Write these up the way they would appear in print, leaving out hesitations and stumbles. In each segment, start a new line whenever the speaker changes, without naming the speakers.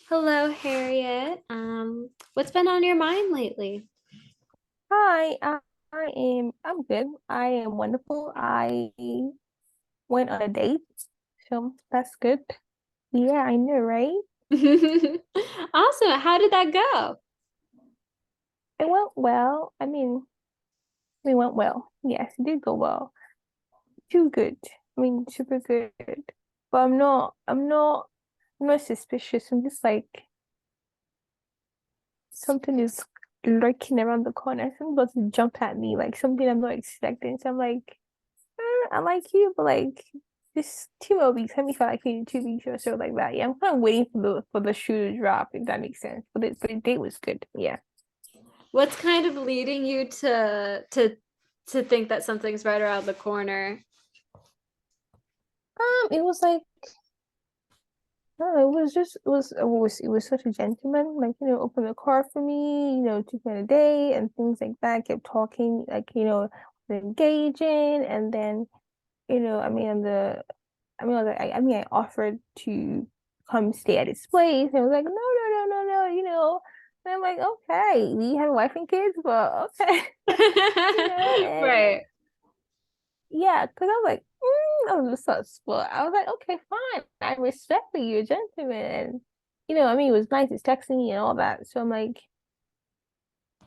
Hello, Harriet. What's been on your mind lately?
Hi, I'm good. I am wonderful. I went on a date, so that's good. Yeah, I know, right?
Awesome. How did that go?
It went well. It went well. Yes, it did go well. Too good. Super good. But I'm not suspicious. I'm just like something is lurking around the corner. Something about to jump at me, like something I'm not expecting. So I'm like, I like you, but like just 2 more weeks. Let me feel like in 2 weeks or so like that. Yeah, I'm kind of waiting for the shoe to drop, if that makes sense. But the date was good. Yeah.
What's kind of leading you to think that something's right around the corner?
It was like no, it was such a gentleman. Like, opened the car for me, took me on a date and things like that. Kept talking, like, engaging, and then, I offered to come stay at his place. And I was like, no, no, no, no, no, And I'm like, okay, we have a wife and kids, but okay, and
Right.
yeah, because I was like, I was a sus, but I was like, okay, fine, I respect that you're a gentleman, and it was nice, it's texting me and all that. So I'm like,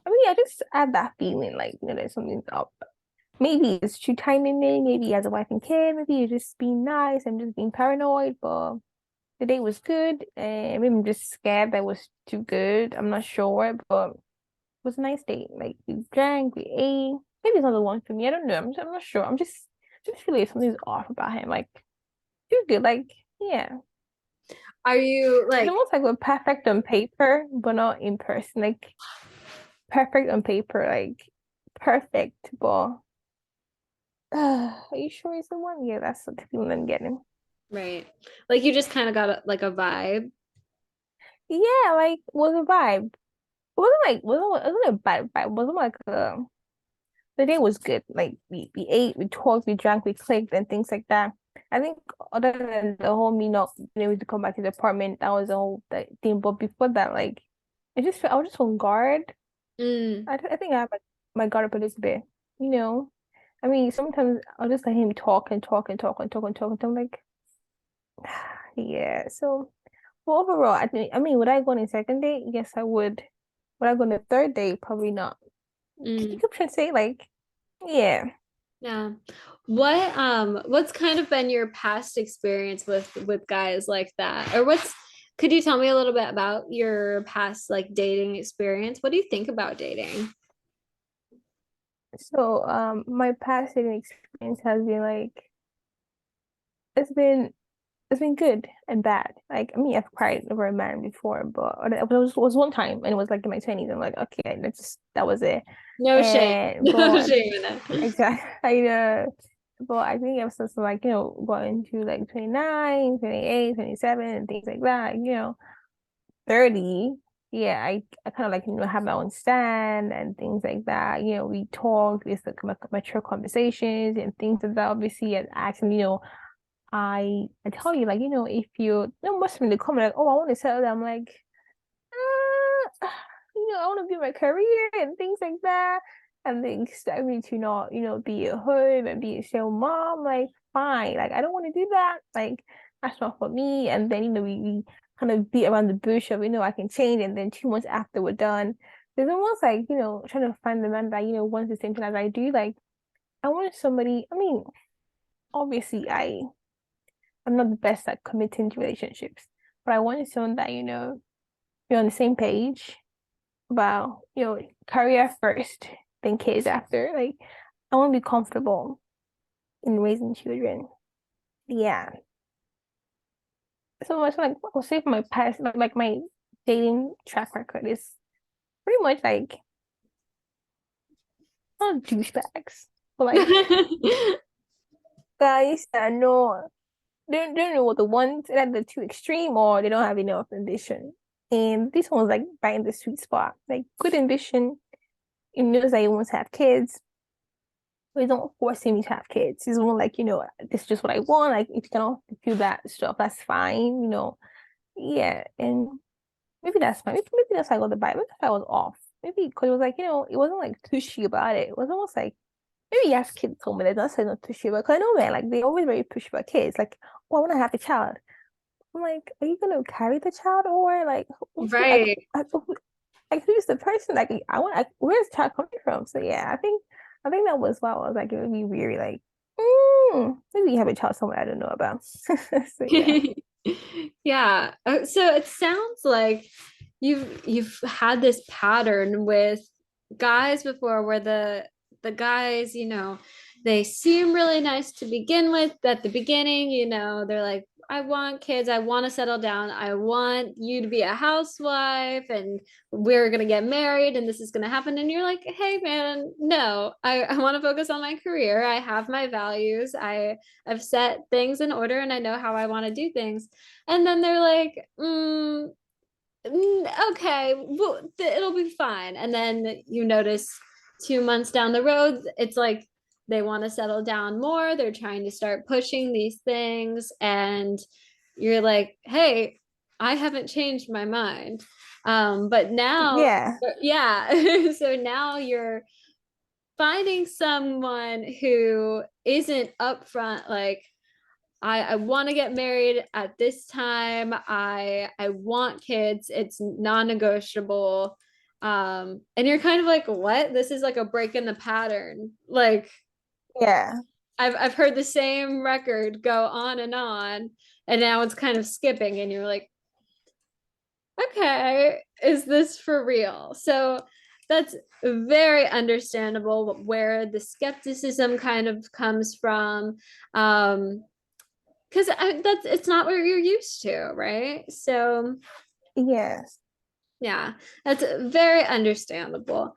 I just had that feeling, like, that something's up. Maybe it's true timing me, maybe he has a wife and kid, maybe you're just being nice, I'm just being paranoid, but the date was good, and maybe I'm just scared that it was too good. I'm not sure, but it was a nice date. Like, we drank, we ate. Maybe it's not the one for me. I don't know. I'm not sure. I'm just feeling like something's off about him. Like, too good. Like, yeah.
Are you
It's
like,
almost like we're perfect on paper, but not in person. Like, perfect on paper, like perfect, but are you sure he's the one? Yeah, that's the feeling I'm getting.
right? Like you just kind of got like a vibe?
Yeah, like, was a vibe. It wasn't a bad vibe. It wasn't like the day was good. Like, we ate, we talked, we drank, we clicked, and things like that. I think other than the whole me not being able to come back to the apartment, that was the whole thing. But before that, like, I was just on guard.
Mm.
I think I have my guard up a little bit. You know, sometimes I'll just let him talk and talk and talk and talk and talk, and I'm like, yeah. So, well, overall, would I go on a second date? Yes, I would. Would I go on a third date? Probably not. You
Mm.
could try to say like, yeah.
Yeah. What's kind of been your past experience with guys like that? Or could you tell me a little bit about your past like dating experience? What do you think about dating?
So, my past dating experience has been like it's been it's been good and bad. Like, I've cried over a man before, but it was one time, and it was like in my 20s. I'm like, okay, that was it.
No shame.
And
No
but
shame in it.
exactly, but I think ever since, like, going to like 29, 28, 27, and things like that, 30, yeah, I kind of like, have my own stand and things like that. We talk, it's like mature conversations and things like that. Obviously, and asking, I tell you, like, if most of them, they come like, oh, I want to settle down. I'm like, I want to build my career and things like that. And they expect me to not, be at home and be a stay mom. Like, fine. Like, I don't want to do that. Like, that's not for me. And then, we kind of beat around the bush of, I can change. And then 2 months after we're done, there's almost like, trying to find the man that, wants the same thing as I do. Like, I want somebody, obviously, I'm not the best at committing to relationships, but I wanted someone that, you're on the same page about, career first, then kids after. Like, I want to be comfortable in raising children. Yeah. So much like, I'll say for my past, like my dating track record is pretty much like not douchebags, but like guys that know they don't know what the ones that they're too extreme or they don't have enough ambition. And this one's like right in the sweet spot. Like, good ambition. He knows that he wants to have kids, but he's not forcing me to have kids. He's more like, this is just what I want. Like, if you cannot do that stuff, that's fine. Yeah. And maybe that's fine. Maybe that's why I got the bite. Maybe I was off. Maybe because it was like, it wasn't like pushy about it. It was almost like maybe yes, kids told me that not saying not pushy, but 'cause I know man, like they always very pushy about kids. Like, oh, I want to have a child. I'm like, are you gonna carry the child or like what's
Right.
like who's the person? Like I want like where's the child coming from? So yeah, I think that was why I was like it would be weird, like maybe you have a child somewhere I don't know about. So yeah.
Yeah. So it sounds like you've had this pattern with guys before where the guys, they seem really nice to begin with at the beginning, they're like, I want kids, I want to settle down, I want you to be a housewife and we're gonna get married and this is gonna happen. And you're like, hey man, no, I want to focus on my career. I have my values. I've set things in order and I know how I want to do things. And then they're like, okay, well, it'll be fine. And then you notice 2 months down the road, it's like they want to settle down more. They're trying to start pushing these things. And you're like, hey, I haven't changed my mind. But now,
Yeah.
yeah. So now you're finding someone who isn't upfront, like, I want to get married at this time. I want kids. It's non-negotiable. And you're kind of like, what? This is like a break in the pattern. Like
Yeah.
I've heard the same record go on, and now it's kind of skipping, and you're like, okay, is this for real? So that's very understandable where the skepticism kind of comes from. Because that's it's not what you're used to, right? So
Yes.
yeah, that's very understandable.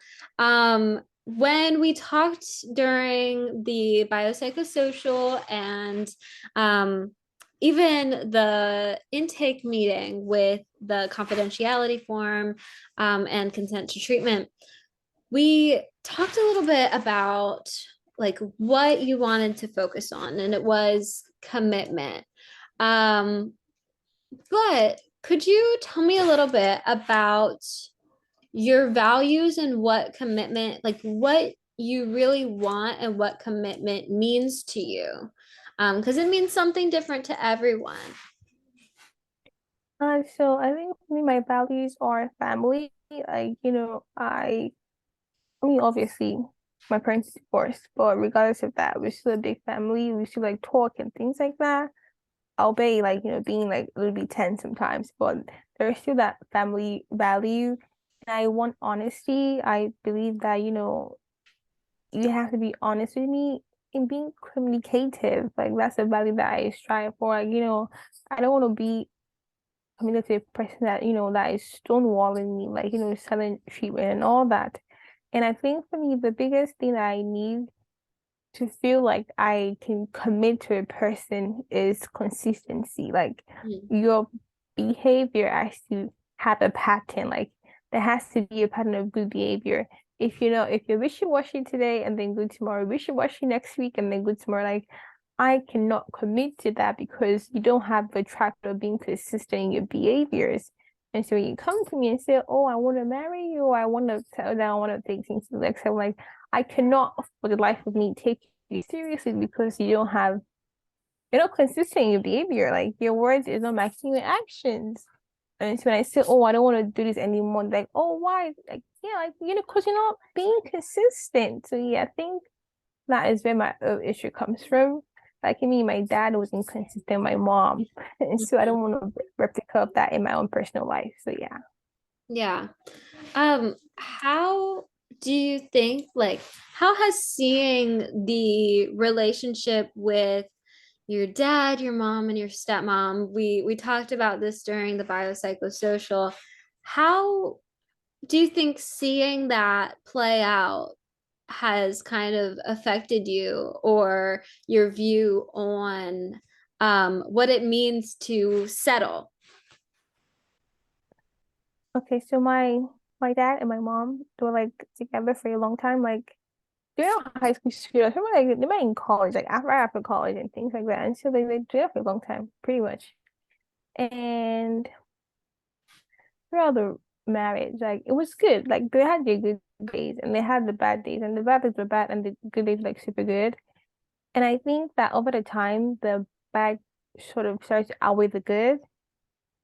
When we talked during the biopsychosocial and even the intake meeting with the confidentiality form and consent to treatment, we talked a little bit about like what you wanted to focus on, and it was commitment. Um, but could you tell me a little bit about your values and what commitment, like what you really want and what commitment means to you? Because it means something different to everyone.
So I think for me, my values are family. Like, I mean, obviously, my parents is divorced, but regardless of that, we're still a big family. We still like talk and things like that. Albeit like, being like a little bit tense sometimes, but there's still that family value. And I want honesty. I believe that, you have to be honest with me in being communicative. Like that's a value that I strive for. Like, I don't want to be communicative person that, that is stonewalling me, like, selling treatment and all that. And I think for me, the biggest thing that I need to feel like I can commit to a person is consistency. Like
Mm.
your behavior has to have a pattern. Like there has to be a pattern of good behavior. If you're wishy-washy today and then good tomorrow, wishy-washy next week and then good tomorrow, like I cannot commit to that because you don't have the track of being consistent in your behaviors. And so when you come to me and say, oh, I want to marry you, or I want to settle down, I want to take things to the next level, like I cannot for the life of me take you seriously because you're not consistent in your behavior. Like your words is not matching your actions. And so when I say, oh, I don't want to do this anymore, like, oh, why? Like, yeah, like, because you're not being consistent. So yeah, I think that is where my issue comes from. Like, I mean, my dad was inconsistent, my mom. And so I don't want to replica of that in my own personal life. So yeah.
Yeah. How do you think, like, how has seeing the relationship with your dad, your mom, and your stepmom, we talked about this during the biopsychosocial. How do you think seeing that play out has kind of affected you or your view on what it means to settle?
Okay, so my dad and my mom they were like together for a long time. Like they're not high school students. They met in college, like after college and things like that. And so they together for a long time, pretty much. And throughout the marriage, like it was good. Like they had their good days and they had the bad days, and the bad days were bad and the good days were like super good. And I think that over the time, the bad sort of starts to outweigh the good.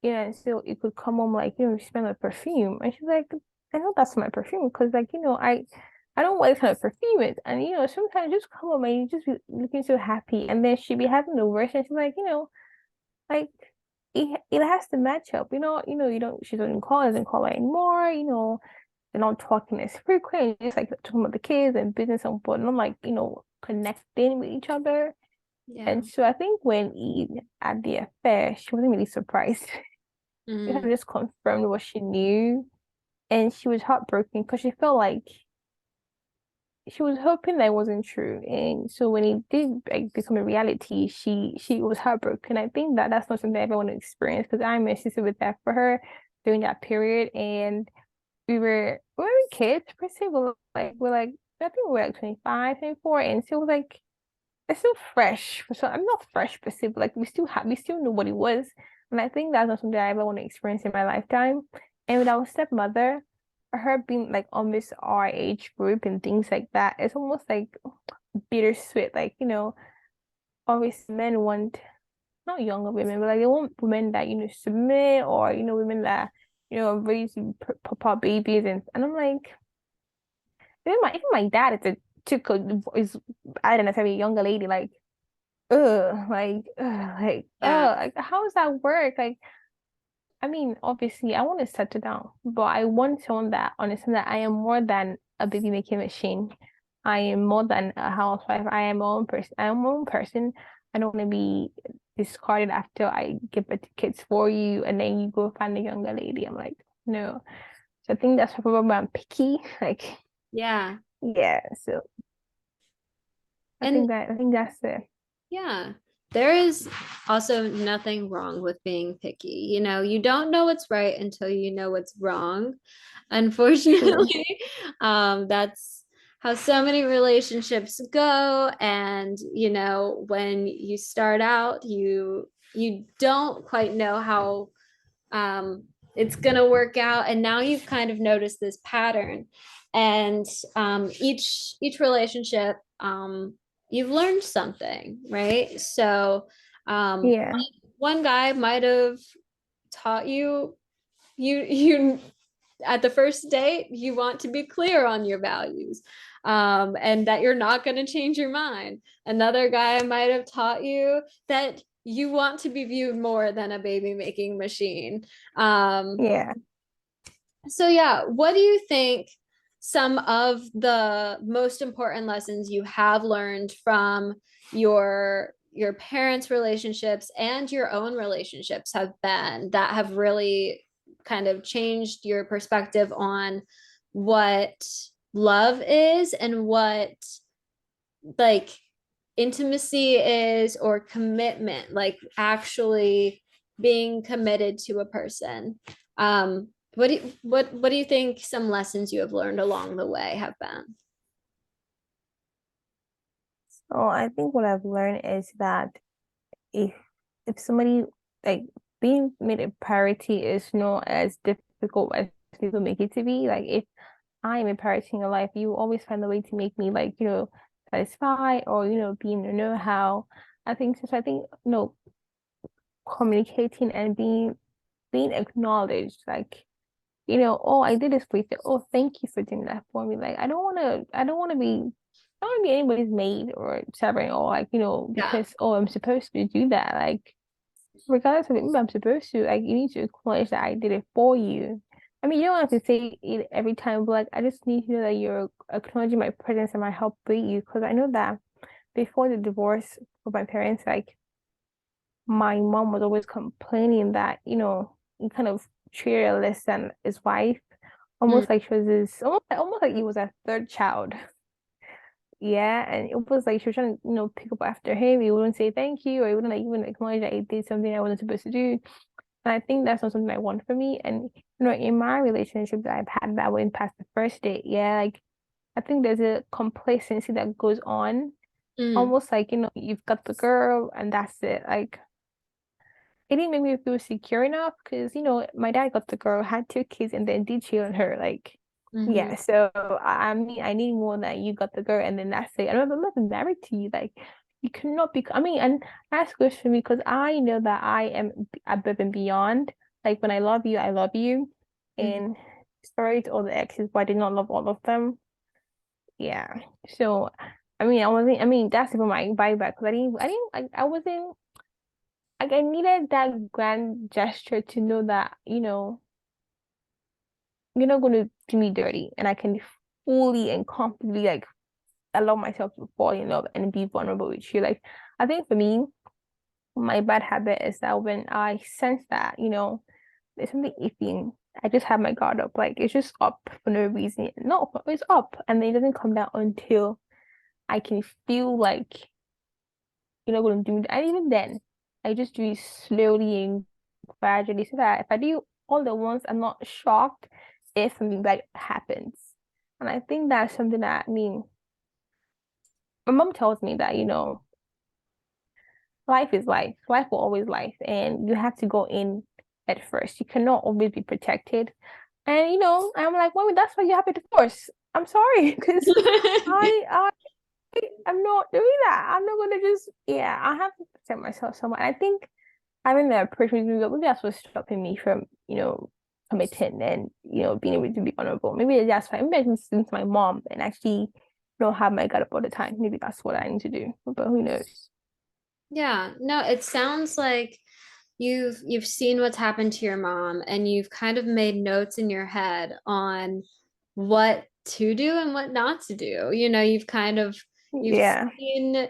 And so it could come home like, you smell my perfume. And she's like, I know that's my perfume because like, I don't want to kind of perfume it. And sometimes just come home and you just be looking so happy. And then she be having the worst and she's like, like it has to match up. You don't she doesn't call anymore, they're not talking as frequent, just like talking about the kids and business and but not like, connecting with each other.
Yeah.
And so I think when Eve had the affair, she wasn't really surprised. She kind
Mm,
of just confirmed what she knew. And she was heartbroken because she felt like she was hoping that wasn't true. And so when it did like become a reality, she was heartbroken. I think that that's not something I ever want to experience because I my sister with that for her during that period. And we were kids per se, but we're like I think we were like 25, 24, and so it was like it's still fresh. So I'm not fresh per se, but like we still know what it was. And I think that's not something I ever want to experience in my lifetime. And with our stepmother, her being like almost our age group and things like that, it's almost like bittersweet. Like, obviously men want not younger women, but like they want women that, submit or, women that, raise pop up babies and I'm like, even my dad is a took a is I don't know, if I'm a younger lady, like
yeah.
like how does that work? Like, I mean, obviously, I want to settle down, but I want someone that understands that I am more than a baby making machine. I am more than a housewife. I am my own person. I am my own person. I don't want to be discarded after I give birth to kids for you, and then you go find a younger lady. I'm like, no. So I think that's probably why I'm picky. Like,
Yeah.
yeah. So
And
I think that's it.
yeah, there is also nothing wrong with being picky. You don't know what's right until you know what's wrong.
True.
Unfortunately, that's how so many relationships go. And when you start out, you don't quite know how um, it's gonna work out, and now you've kind of noticed this pattern, and each relationship, you've learned something, right? So
Yeah.
one guy might have taught you at the first date, you want to be clear on your values, and that you're not going to change your mind. Another guy might have taught you that you want to be viewed more than a baby making machine. Um,
Yeah.
so, yeah, what do you think some of the most important lessons you have learned from your parents' relationships and your own relationships have been that have really kind of changed your perspective on what love is and what like intimacy is, or commitment, like actually being committed to a person? What do you think some lessons you have learned along the way have been?
So I think what I've learned is that if if somebody like being made a priority is not as difficult as people make it to be. Like if I am a priority in your life, you always find a way to make me like, satisfied or, be in the know-how. I think, communicating and being acknowledged, like, oh, I did this for you. Oh, thank you for doing that for me. Like I don't want to be anybody's maid or servant or like,
Yeah.
because oh, I'm supposed to do that. Like regardless of it, maybe I'm supposed to, like, you need to acknowledge that I did it for you. I mean, you don't have to say it every time, but like, I just need to know that you're acknowledging my presence and my help with you. Because I know that before the divorce for my parents, like, my mom was always complaining that, he kind of treated her less than his wife,
Mm,
almost like she was his, almost like he was a third child. Yeah, and it was like she was trying to, pick up after him. He wouldn't say thank you, or he wouldn't like even acknowledge that he did something I wasn't supposed to do. And I think that's not something I want for me. And in my relationships that I've had that went past the first date, yeah, like I think there's a complacency that goes on,
mm,
almost like, you've got the girl and that's it. Like it didn't make me feel secure enough because, my dad got the girl, had two kids, and then did cheat on her. Like,
Mm-hmm.
yeah. So I mean, I need more than you got the girl, and then that's it. I'm not married to you. Like, you cannot be. I mean, and that's good for me because I know that I am above and beyond. Like, when I love you, I love you.
Mm-hmm.
And sorry to all the exes, but I did not love all of them. Yeah. So, I mean, I wasn't. I mean, that's even my buyback because I wasn't. Like, I needed that grand gesture to know that, you're not going to do me dirty and I can fully and comfortably, like, allow myself to fall in love and be vulnerable with you. Like, I think for me, my bad habit is that when I sense that, there's something iffy, I just have my guard up. Like, it's just up for no reason. No, it's up. And then it doesn't come down until I can feel like you're not going to do it. And even then, I just do it slowly and gradually so that if I do all at once, I'm not shocked if something bad happens. And I think that's something that, I mean, my mom tells me that, life is life. Life will always life. And you have to go in at first. You cannot always be protected. And, I'm like, well, that's why you have a divorce. I'm sorry, because I I'm not doing that. I'm not gonna just, yeah, I have to protect myself somewhat. I think having that approach with me, maybe that's what's stopping me from, committing and, being able to be vulnerable. Maybe that's why. Maybe I can listen to my mom and actually not have my gut up all the time. Maybe that's what I need to do. But who knows?
Yeah, no, it sounds like you've seen what's happened to your mom and you've kind of made notes in your head on what to do and what not to do. You've
Yeah.
seen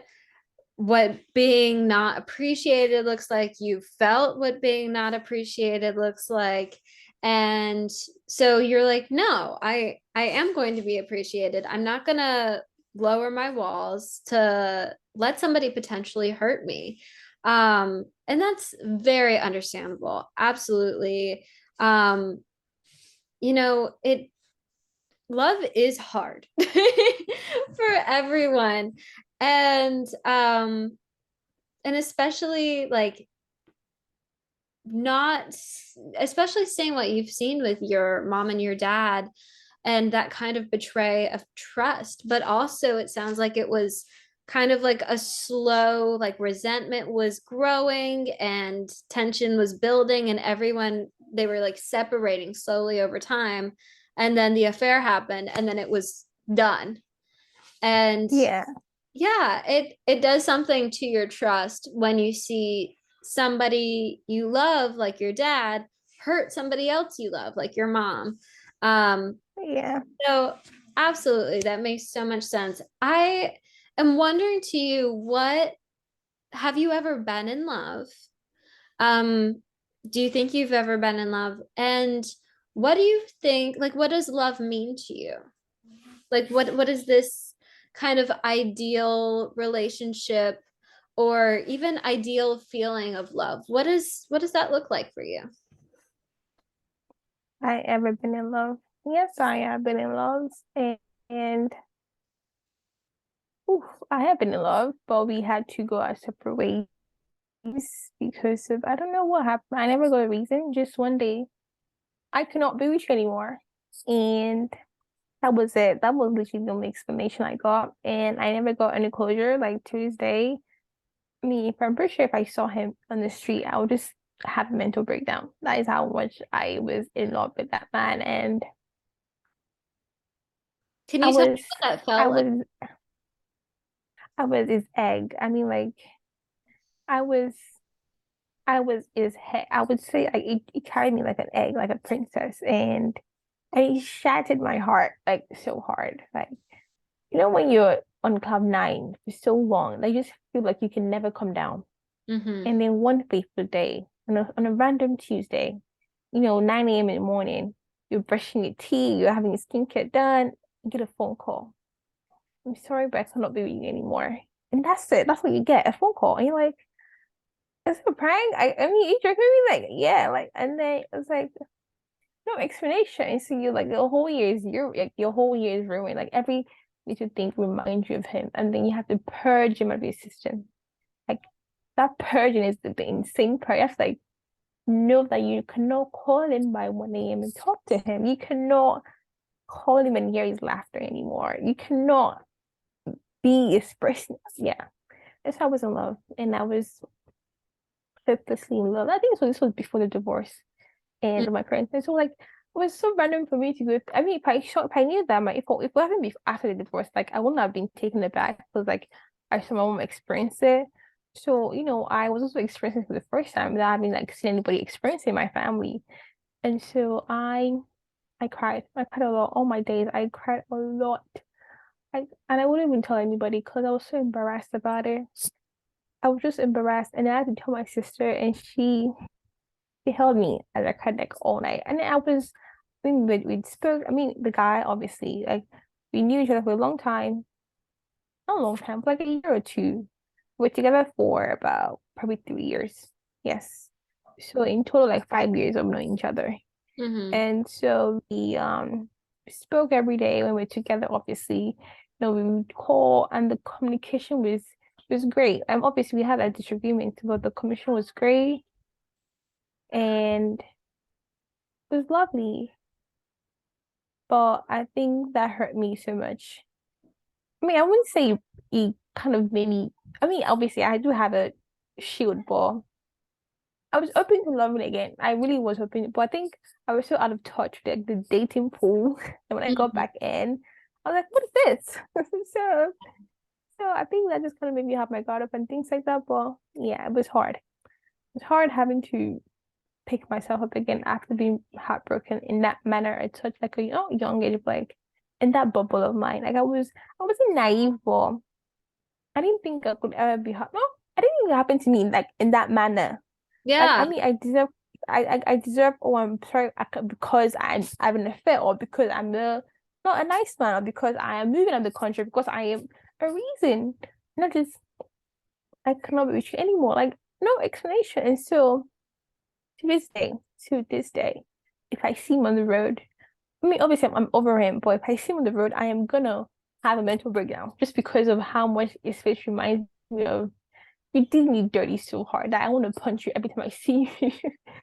what being not appreciated looks like, you felt what being not appreciated looks like. And so you're like, no, I am going to be appreciated. I'm not going to lower my walls to let somebody potentially hurt me. And that's very understandable. Absolutely. Um, it love is hard for everyone. And especially like not especially seeing what you've seen with your mom and your dad and that kind of betray of trust, but also it sounds like it was kind of like a slow, like resentment was growing and tension was building and everyone, they were like separating slowly over time, and then the affair happened and then it was done. And
Yeah.
yeah, it does something to your trust when you see somebody you love, like your dad, hurt somebody else you love, like your mom. Um,
Yeah.
so absolutely, that makes so much sense. I am wondering to you, what have you ever been in love? Um, do you think you've ever been in love? And what do you think, like, what does love mean to you? Like, what is this kind of ideal relationship or even ideal feeling of love? What does that look like for you?
I ever been in love? Yes, I have been in love. And oof, I have been in love, but we had to go our separate ways because of I don't know what happened. I never got a reason. Just one day I could not be with you anymore. And that was it. That was literally the only explanation I got. And I never got any closure. Like to this day, I mean, if I'm pretty sure if I saw him on the street, I would just have a mental breakdown. That is how much I was in love with that man. And
Can
I
you tell me
was
what that
I
felt like?
was I was his egg. I mean, like I was I was his head. I would say like he carried me like an egg, like a princess, and he shattered my heart like so hard. Like when you're on cloud nine for so long, like you just feel like you can never come down.
Mm-hmm.
And then one fateful day, on a random Tuesday, 9 a.m. in the morning, you're brushing your teeth, you're having your skincare done, you get a phone call. I'm sorry, but I cannot be with you anymore. And that's it. That's what you get, a phone call. And you're like, is it a prank? I mean, you joking with me? Like, yeah, like, and then it's like, no explanation. And so you're like, your whole year is ruined. Like, every little thing reminds you of him. And then you have to purge him out of your system. Like, that purging is the insane part. That's like know that you cannot call him by 1 a.m. and talk to him. You cannot call him and hear his laughter anymore. You cannot be expressing. Yeah, that's how I was in love, and I was hopelessly in love. I think this was before the divorce
Mm.
and my parents. And so like it was so random for me to go. I mean, if I knew that, if it happened before after the divorce, like I wouldn't have been taken aback because like I saw my mom experience it. So I was also experiencing for the first time that I haven't like seen anybody experience it in my family. And so I cried. I cried a lot. All my days, I cried a lot. And I wouldn't even tell anybody because I was so embarrassed about it. I was just embarrassed, and I had to tell my sister, and she held me as I cried like all night. And I mean, we spoke. I mean, the guy obviously like we knew each other for a long time, not a long time, but like a year or two. We're together for about probably 3 years. Yes. So in total, like 5 years of knowing each other.
Mm-hmm.
And so we spoke every day when we were together, obviously. We would call and the communication was great. Obviously we had a disagreement, but the communication was great and it was lovely. But I think that hurt me so much. I mean, I wouldn't say it kind of made me, I mean, obviously I do have a shield, but I was open to loving again. I really was open, but I think I was so out of touch with like, the dating pool. And when I got
Mm-hmm.
back in, I was like, what is this? So, so I think that just kind of made me have my guard up and things like that. But yeah, it was hard. It was hard having to pick myself up again after being heartbroken in that manner at such like a young age, like in that bubble of mine. Like I wasn't naive, but I didn't think I could ever be hurt. No, I didn't think it happened to me like in that manner. Like
Yeah.
I mean, I deserve. Oh, I'm sorry, because I'm an affair, or because I'm not a nice man, or because I am moving out of the country, because I am a reason. Not just I cannot be with you anymore. Like no explanation. And so to this day, to this day, if I see him on the road, I mean, obviously I'm over him, but if I see him on the road, I am gonna have a mental breakdown just because of how much his face reminds me of you did me dirty so hard that I want to punch you every time I see you.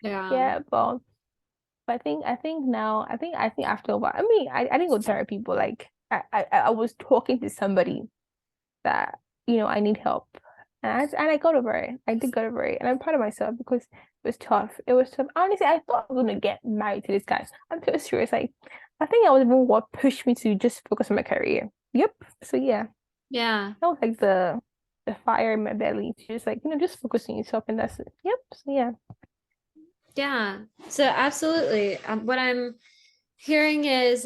Yeah.
Yeah, but I think now I think after a while, I mean, I didn't go to therapy, but like I was talking to somebody that I need help, and I got over it. I did get over it, and I'm proud of myself because it was tough. It was tough. Honestly, I thought I was gonna get married to this guy. I'm so serious. Like I think that was even what pushed me to just focus on my career. Yep. So yeah,
Yeah.
that was like the fire in my belly to just like just focus on yourself, and that's it. Yep. So yeah.
Yeah. So absolutely. What I'm hearing is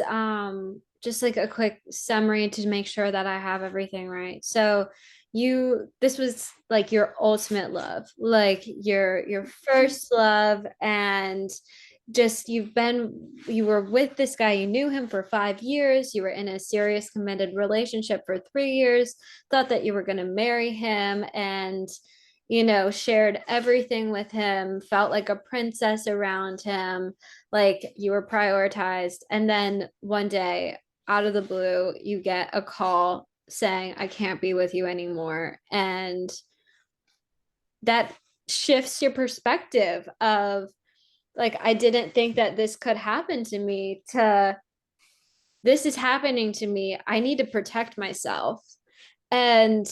just like a quick summary to make sure that I have everything right. So this was like your ultimate love, like your first love, and just you were with this guy, you knew him for 5 years, you were in a serious committed relationship for 3 years, thought that you were going to marry him, and shared everything with him, felt like a princess around him, like you were prioritized. And then one day, out of the blue, you get a call saying, I can't be with you anymore. And that shifts your perspective of, like, I didn't think that this could happen to me, to this is happening to me. I need to protect myself. And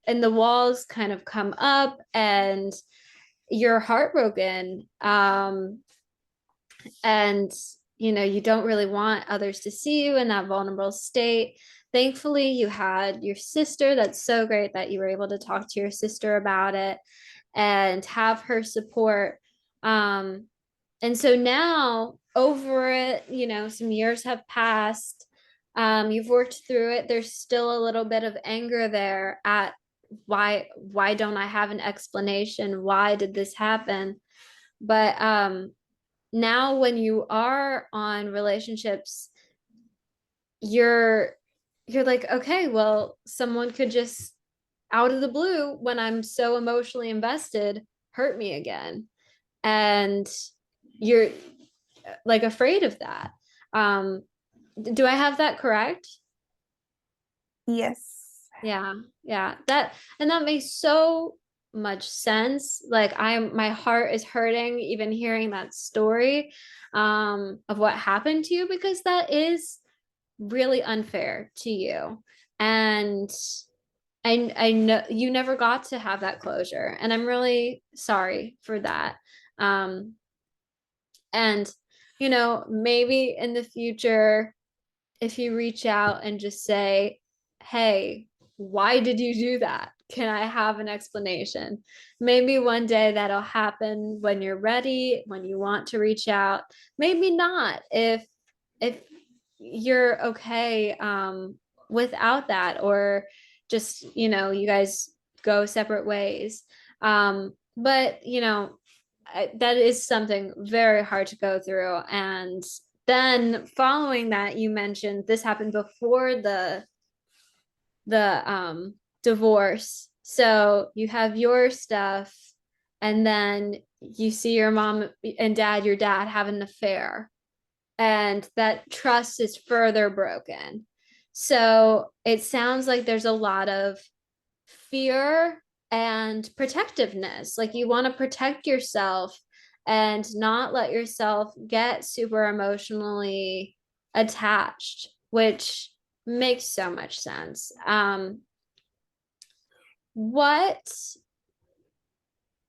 the walls kind of come up and you're heartbroken. And you don't really want others to see you in that vulnerable state. Thankfully, you had your sister. That's so great that you were able to talk to your sister about it and have her support. And so now, over it, some years have passed. You've worked through it. There's still a little bit of anger there at why don't I have an explanation? Why did this happen? But now when you are on relationships, you're like, okay, well, someone could just out of the blue, when I'm so emotionally invested, hurt me again. And you're like afraid of that. um do I have that correct?
Yes.
Yeah, yeah, that, and that makes so much sense. Like my heart is hurting even hearing that story of what happened to you, because that is really unfair to you. And I know you never got to have that closure, and I'm really sorry for that. Um, and maybe in the future, if you reach out and just say, "Hey, why did you do that? Can I have an explanation?" Maybe one day that'll happen when you're ready, when you want to reach out. Maybe not if you're okay without that, or just, you guys go separate ways. But that is something very hard to go through. And then following that, you mentioned this happened before the divorce. So you have your stuff, and then you see your mom and dad, your dad have an affair, and that trust is further broken. So it sounds like there's a lot of fear and protectiveness. Like you want to protect yourself and not let yourself get super emotionally attached, which makes so much sense. What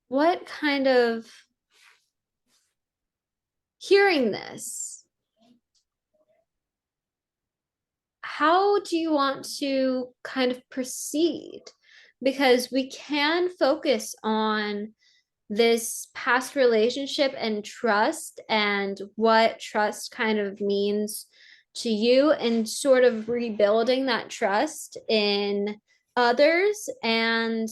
what kind of hearing this, how do you want to kind of proceed? Because we can focus on this past relationship and trust, and what trust kind of means to you, and sort of rebuilding that trust in others and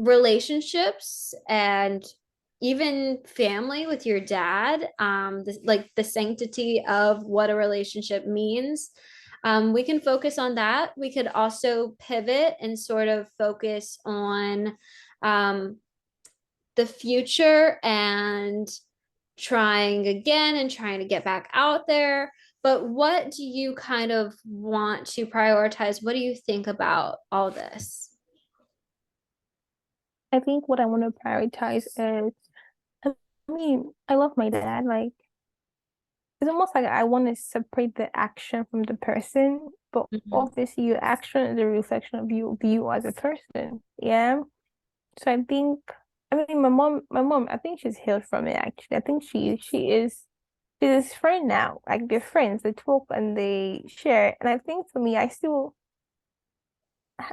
relationships, and even family with your dad, like the sanctity of what a relationship means. We can focus on that. We could also pivot and sort of focus on um, the future, and trying again and trying to get back out there. But what do you kind of want to prioritize? What do you think about all this?
I think what I want to prioritize is, I I love my dad. Like, it's almost like I want to separate the action from the person, but
Mhm.
obviously your action is a reflection of you as a person. Yeah. So I think, my mom, I think she's healed from it actually. I think she's his friend now. Like they're friends, they talk and they share. And I think for me, I still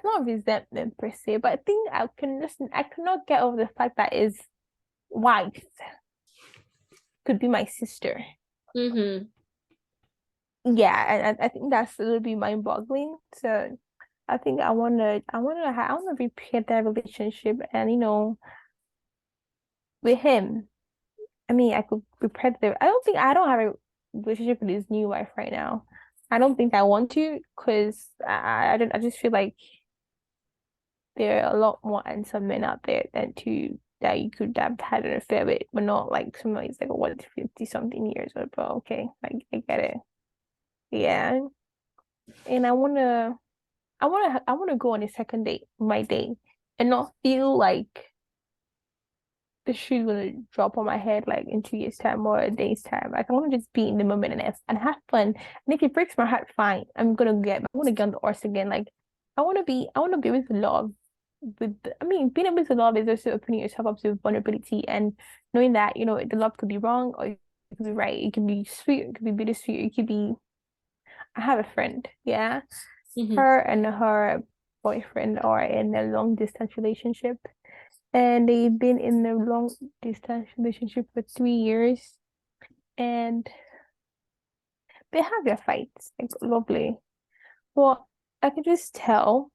not resentment per se, but I think I cannot get over the fact that his wife could be my sister.
Mm-hmm.
Yeah, and I think that's a little bit mind-boggling. So I think I wanna repair that relationship, and with him. I could repair the. I don't have a relationship with his new wife right now. I don't think I want to, because I just feel like there are a lot more handsome men out there than to that you could have had an affair with, but not like somebody's like what 50 something years old. But okay, like I get it. Yeah, and I wanna go on a second date, my date, and not feel like the shoe's gonna drop on my head like in 2 years' time or a day's time. Like I want to just be in the moment and have fun. And if it breaks my heart, fine. I want to get on the horse again. Like I want to be able to love. Being able to love is also opening yourself up to vulnerability and knowing that the love could be wrong or it could be right. It could be sweet. It could be bittersweet. It could be. I have a friend. Yeah,
Mm-hmm.
her and her boyfriend are in a long distance relationship, and they've been in a long distance relationship for 3 years, and they have their fights, like lovely. Well, I can just tell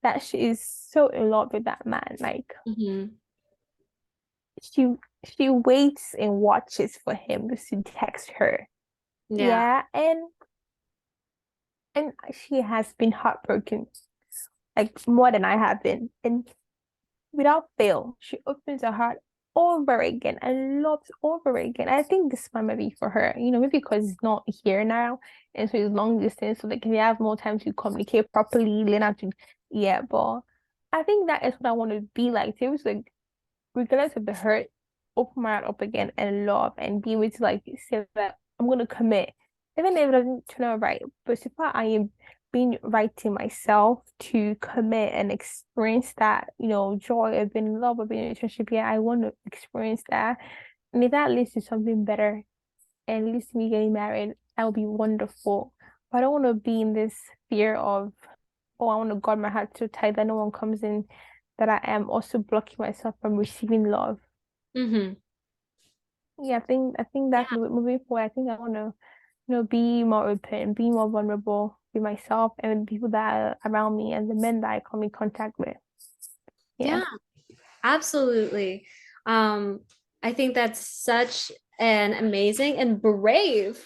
that she is so in love with that man. Like
Mm-hmm.
she she waits and watches for him to text her.
Yeah.
Yeah, and she has been heartbroken, like more than I have been. And without fail, she opens her heart over again and loves over again. I think this might be for her, maybe because he's not here now, and so it's long distance, so they can have more time to communicate properly, learn how to, yeah, but I think that is what I want to be like. So it was like, regardless of the hurt, open my heart up again and love and be able to like say that I'm gonna commit. Even if it doesn't turn out right, but so far I am being right to myself to commit and experience that, joy of being in love, of being in a relationship. Yeah, I want to experience that. And if that leads to something better and leads to me getting married, that would be wonderful. But I don't want to be in this fear of, oh, I want to guard my heart so tight that no one comes in, that I am also blocking myself from receiving love.
Mm-hmm.
Yeah, I think that's moving forward. I think I want to, be more open, be more vulnerable with myself and people that are around me and the men that I come in contact with. Yeah.
Yeah, absolutely. Um, I think that's such an amazing and brave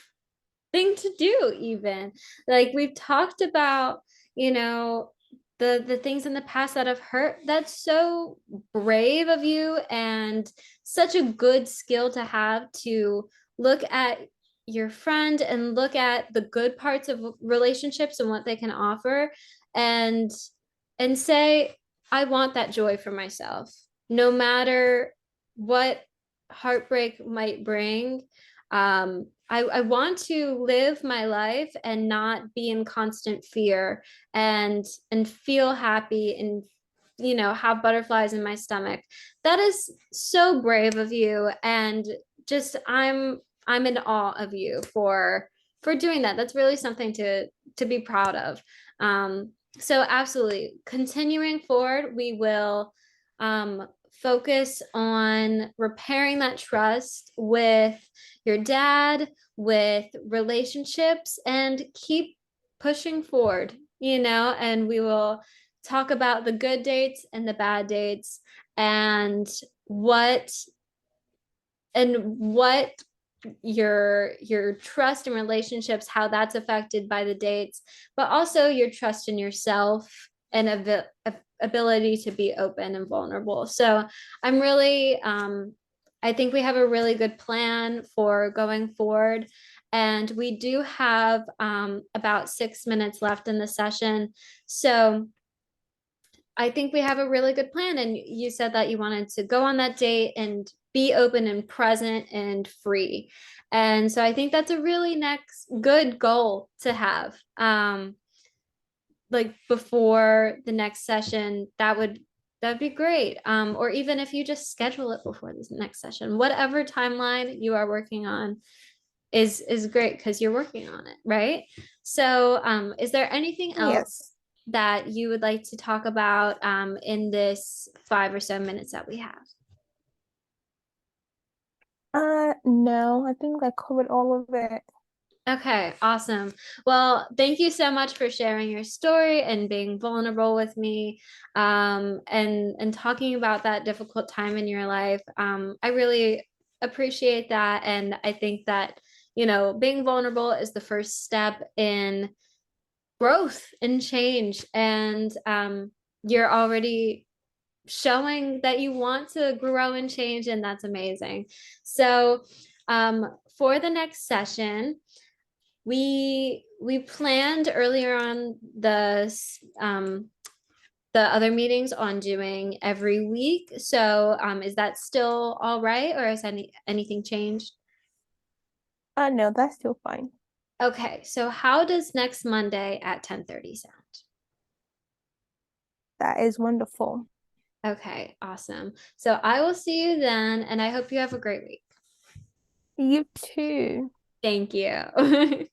thing to do, even. Like we've talked about, you know, the things in the past that have hurt. That's so brave of you and such a good skill to have, to look at your friend and look at the good parts of relationships and what they can offer, and say, I want that joy for myself, no matter what heartbreak might bring. I want to live my life and not be in constant fear, and feel happy, and have butterflies in my stomach. That is so brave of you, and just I'm in awe of you for doing that. That's really something to be proud of. So absolutely, continuing forward, we will focus on repairing that trust with your dad, with relationships, and keep pushing forward, and we will talk about the good dates and the bad dates, and what what your trust in relationships, how that's affected by the dates, but also your trust in yourself and ability to be open and vulnerable. So I'm really I think we have a really good plan for going forward, and we do have about 6 minutes left in the session. So I think we have a really good plan. And you said that you wanted to go on that date and be open and present and free. And so I think that's a really next good goal to have. Like before the next session, that'd be great. Or even if you just schedule it before this next session, whatever timeline you are working on is great, because you're working on it, right? So is there anything else
Yes.
that you would like to talk about in this 5 or so minutes that we have?
No, I think I covered all of it.
Okay, awesome. Well, thank you so much for sharing your story and being vulnerable with me, and talking about that difficult time in your life. I really appreciate that, and I think that being vulnerable is the first step in growth and change, and you're already showing that you want to grow and change, and that's amazing. So for the next session, we planned earlier on the other meetings on doing every week. So is that still all right, or has anything changed?
No, that's still fine.
Okay, so how does next Monday at 10:30 sound?
That is wonderful.
Okay, awesome. So I will see you then, and I hope you have a great week.
You too.
Thank you.